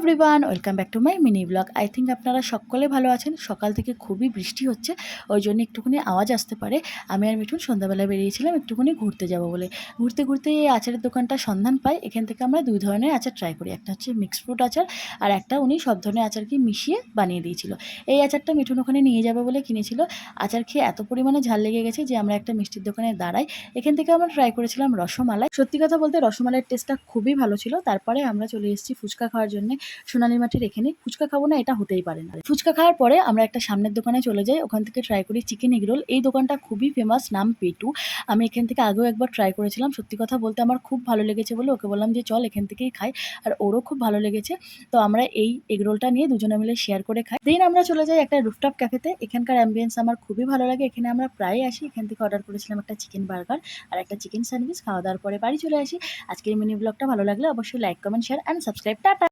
Everyone, welcome back to my mini blog. I think আপনারা সকলে ভালো আছেন। সকাল থেকে খুবই বৃষ্টি হচ্ছে, ওই জন্য একটুখানি আওয়াজ আসতে পারে। আমি আর মিঠুন সন্ধ্যাবেলা বেরিয়েছিলাম একটুখানি ঘুরতে যাব বলে। ঘুরতে ঘুরতে এই আচারের দোকানটা সন্ধান পাই। এখান থেকে আমরা দুই ধরনের আচার ট্রাই করি, একটা হচ্ছে মিক্সড ফ্রুট আচার, আর একটা উনি সব ধরনের আচারকে মিশিয়ে বানিয়ে দিয়েছিল। এই আচারটা মিঠুন ওখানে নিয়ে যাবে বলে কিনেছিল। আচার খেয়ে এত পরিমাণে ঝাল লেগে গেছে যে আমরা একটা মিষ্টির দোকানে দাঁড়াই। এখান থেকে আমরা ট্রাই করেছিলাম রসমালাই। সত্যি কথা বলতে রসমালাইয়ের টেস্টটা খুবই ভালো ছিল। তারপরে আমরা চলে এসেছি ফুচকা খাওয়ার জন্য সোনালী মাটির এখানে। ফুচকা খাবো না এটা হতেই পারে না। ফুচকা খাওয়ার পরে আমরা একটা সামনের দোকানে চলে যাই, ওখান থেকে ট্রাই করি চিকেন এগরোল। এই দোকানটা খুবই ফেমাস, নাম পেটু। আমি এখান থেকে আগেও একবার ট্রাই করেছিলাম, সত্যি কথা বলতে আমার খুব ভালো লেগেছে বলে ওকে বললাম যে চল এখান থেকেই খাই, আর ওরও খুব ভালো লেগেছে। তো আমরা এই এগরোলটা নিয়ে দুজনে মিলে শেয়ার করে খাই। দেন আমরা চলে যাই একটা রুফটপ ক্যাফেতে। এখানকার অ্যাম্বিয়েন্স আমার খুবই ভালো লাগে, এখানে আমরা প্রায় আসি। এখান থেকে অর্ডার করেছিলাম একটা চিকেন বার্গার আর একটা চিকেন স্যান্ডউইচ। খাওয়া দাওয়ার পরে বাড়ি চলে আসি। আজকের মিনি ব্লগটা ভালো লাগলে অবশ্যই like, comment, share and subscribe. Tata.